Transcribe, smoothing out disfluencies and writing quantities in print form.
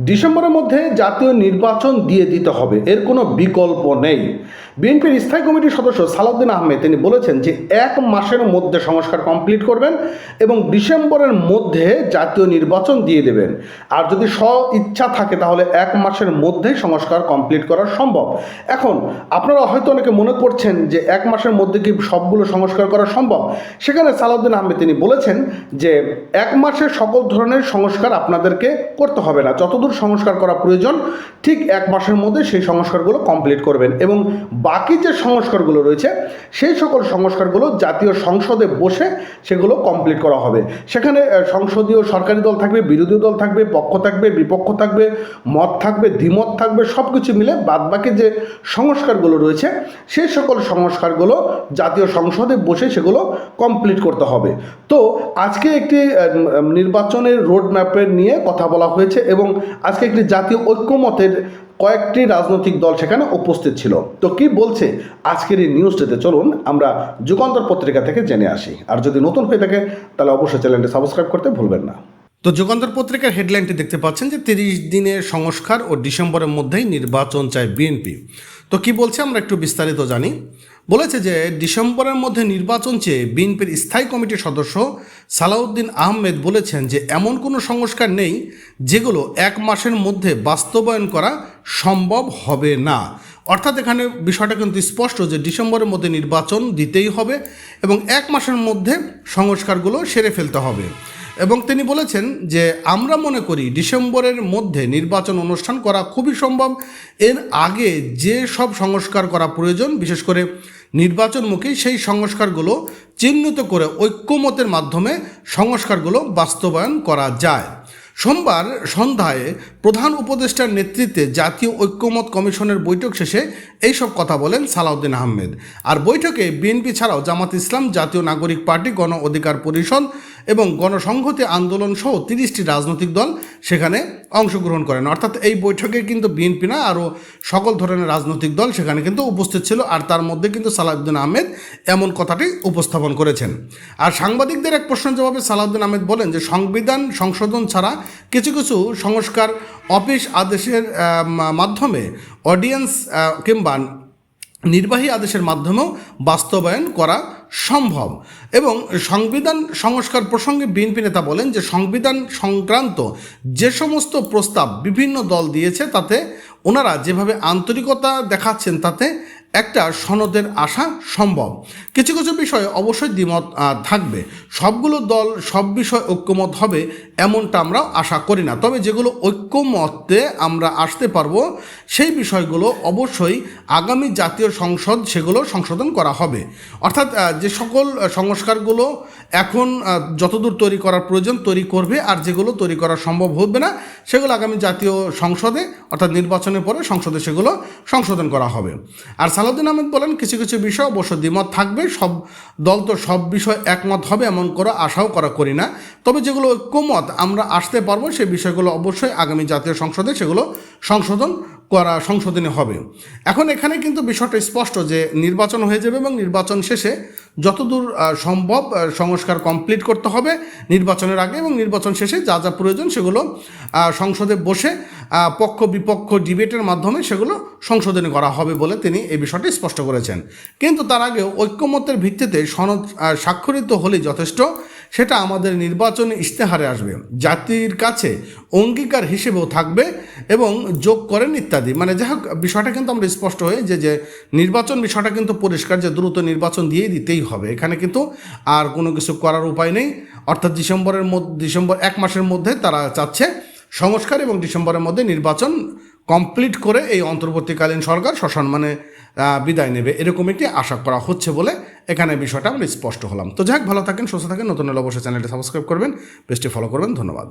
ডিসেম্বরের মধ্যে জাতীয় নির্বাচন দিয়ে দিতে হবে, এর কোনো বিকল্প নেই। বিএনপির স্থায়ী কমিটির সদস্য সালাউদ্দিন আহমেদ তিনি বলেছেন যে 1 মাসের মধ্যে সংস্কার কমপ্লিট করবেন এবং ডিসেম্বরের মধ্যে জাতীয় নির্বাচন দিয়ে দেবেন। আর যদি ইচ্ছা থাকে তাহলে 1 মাসের মধ্যেই সংস্কার কমপ্লিট করা সম্ভব। এখন আপনারা হয়তো অনেকে মনে করছেন যে 1 মাসের মধ্যে কি সবগুলো সংস্কার করা সম্ভব। সেখানে সালাউদ্দিন আহমেদ তিনি বলেছেন যে 1 মাসে সকল ধরনের সংস্কার আপনাদেরকে করতে হবে না, যতদূর সংস্কার করা প্রয়োজন ঠিক 1 মাসের মধ্যে সেই সংস্কারগুলো কমপ্লিট করবেন এবং বাকি যে সংস্কারগুলো রয়েছে সেই সকল সংস্কারগুলো জাতীয় সংসদে বসে সেগুলো কমপ্লিট করা হবে। সেখানে সংসদীয় সরকারি দল থাকবে, বিরোধী দল থাকবে, পক্ষ থাকবে, বিপক্ষ থাকবে, মত থাকবে, দ্বিমত থাকবে, সব কিছু মিলে বাদবাকি যে সংস্কারগুলো রয়েছে সেই সকল সংস্কারগুলো জাতীয় সংসদে বসে সেগুলো কমপ্লিট করতে হবে। তো আজকে একটি নির্বাচনের রোড ম্যাপের নিয়ে কথা বলা হয়েছে এবং আজকে একটি জাতীয় ঐক্যমতের কয়েকটি রাজনৈতিক দল সেখানে উপস্থিত ছিল। তো কি বলছে আজকের এই নিউজটিতে, চলুন আমরা যুগান্তর পত্রিকা থেকে জেনে আসি। আর যদি নতুন হয়ে থাকে তাহলে অবশ্যই চ্যানেলটি সাবস্ক্রাইব করতে ভুলবেন না। তো যুগান্তর পত্রিকার হেডলাইনটি দেখতে পাচ্ছেন যে 30 দিনের সংস্কার ও ডিসেম্বরের মধ্যেই নির্বাচন চায় বিএনপি। তো কি বলছে আমরা একটু বিস্তারিত জানি। বলেছে যে ডিসেম্বরের মধ্যে নির্বাচন চেয়ে বিএনপির স্থায়ী কমিটির সদস্য সালাউদ্দিন আহমেদ বলেছেন যে এমন কোনো সংস্কার নেই যেগুলো 1 মাসের মধ্যে বাস্তবায়ন করা সম্ভব হবে না। অর্থাৎ এখানে বিষয়টা কিন্তু স্পষ্ট যে ডিসেম্বরের মধ্যে নির্বাচন দিতেই হবে এবং 1 মাসের মধ্যে সংস্কারগুলো সেরে ফেলতে হবে। এবং তিনি বলেছেন যে আমরা মনে করি ডিসেম্বরের মধ্যে নির্বাচন অনুষ্ঠান করা খুবই সম্ভব। এর আগে যে সব সংস্কার করা প্রয়োজন, বিশেষ করে নির্বাচনমুখী সেই সংস্কারগুলো চিহ্নিত করে ঐক্যমতের মাধ্যমে সংস্কারগুলো বাস্তবায়ন করা যায়। সোমবার সন্ধ্যায় প্রধান উপদেষ্টার নেতৃত্বে জাতীয় ঐক্যমত কমিশনের বৈঠক শেষে এইসব কথা বলেন সালাউদ্দিন আহমেদ। আর বৈঠকে বিএনপি ছাড়াও জামাত ইসলাম, জাতীয় নাগরিক পার্টি, গণ অধিকার পরিষদ এবং গণসংহতি আন্দোলন সহ 30টি রাজনৈতিক দল সেখানে অংশগ্রহণ করেন। অর্থাৎ এই বৈঠকে কিন্তু বিএনপি না আরও সকল ধরনের রাজনৈতিক দল সেখানে কিন্তু উপস্থিত ছিল। আর তার মধ্যে কিন্তু সালাউদ্দিন আহমেদ এমন কথাটি উপস্থাপন করেছেন। আর সাংবাদিকদের এক প্রশ্নের জবাবে সালাউদ্দিন আহমেদ বলেন যে সংবিধান সংশোধন ছাড়া কিছু কিছু সংস্কার অফিস আদেশের মাধ্যমে, অডিয়েন্স কিংবা নির্বাহী আদেশের মাধ্যমেও বাস্তবায়ন করা সম্ভব। এবং সংবিধান সংস্কার প্রসঙ্গে বিএনপি নেতা বলেন যে সংবিধান সংক্রান্ত যে সমস্ত প্রস্তাব বিভিন্ন দল দিয়েছে তাতে ওনারা যেভাবে আন্তরিকতা দেখাচ্ছেন তাতে একটা সনদের আশা সম্ভব। কিছু কিছু বিষয়ে অবশ্যই দ্বিমত থাকবে, সবগুলো দল সব বিষয় ঐক্যমত হবে এমনটা আমরা আশা করি না। তবে যেগুলো ঐক্যমতে আমরা আসতে পারবো সেই বিষয়গুলো অবশ্যই আগামী জাতীয় সংসদ সেগুলো সংশোধন করা হবে। অর্থাৎ যে সকল সংস্কারগুলো এখন যতদূর তৈরি করার প্রয়োজন তৈরি করবে, আর যেগুলো তৈরি করা সম্ভব হবে না সেগুলো আগামী জাতীয় সংসদে অর্থাৎ নির্বাচনের পরে সংসদে সেগুলো সংশোধন করা হবে। আর সালাউদ্দিন আহমেদ বলেন কিছু কিছু বিষয় অবশ্য দ্বিমত থাকবে, সব দল তো সব বিষয় একমত হবে এমন করে আশাও করি না। তবে যেগুলো ঐক্যমত আমরা আসতে পারবো সেই বিষয়গুলো অবশ্যই আগামী জাতীয় সংসদে সেগুলো সংশোধনী হবে। এখন এখানে কিন্তু বিষয়টা স্পষ্ট যে নির্বাচন হয়ে যাবে এবং নির্বাচন শেষে যতদূর সম্ভব সংস্কার কমপ্লিট করতে হবে নির্বাচনের আগে, এবং নির্বাচন শেষে যা যা প্রয়োজন সেগুলো সংসদে বসে পক্ষ বিপক্ষ ডিবেটের মাধ্যমে সেগুলো সংশোধনী করা হবে বলে তিনি এই বিষয়টি স্পষ্ট করেছেন। কিন্তু তার আগেও ঐক্যমতের ভিত্তিতে সনদ স্বাক্ষরিত হলেই যথেষ্ট, সেটা আমাদের নির্বাচনী ইশতেহারে আসবে, জাতির কাছে অঙ্গীকার হিসেবেও থাকবে এবং যোগ করেন ইত্যাদি। মানে যাই হোক বিষয়টা কিন্তু আমরা স্পষ্ট হয়ে যে নির্বাচন বিষয়টা কিন্তু পরিষ্কার যে দ্রুত নির্বাচন দিতেই হবে, এখানে কিন্তু আর কোনো কিছু করার উপায় নেই। অর্থাৎ ডিসেম্বর 1 মাসের মধ্যে তারা চাচ্ছে সংস্কার এবং ডিসেম্বরের মধ্যে নির্বাচন কমপ্লিট করে এই অন্তর্বর্তীকালীন সরকার সসম্মানে বিদায় নেবে, এরকম একটি আশা করা হচ্ছে বলে এখানে বিষয়টা আমরা স্পষ্ট হলাম। তো যাই হোক, ভালো থাকেন, সুস্থ থাকেন। নতুন হলে অবশ্যই চ্যানেলটি সাবস্ক্রাইব করবেন, পেজটি ফলো করবেন। ধন্যবাদ।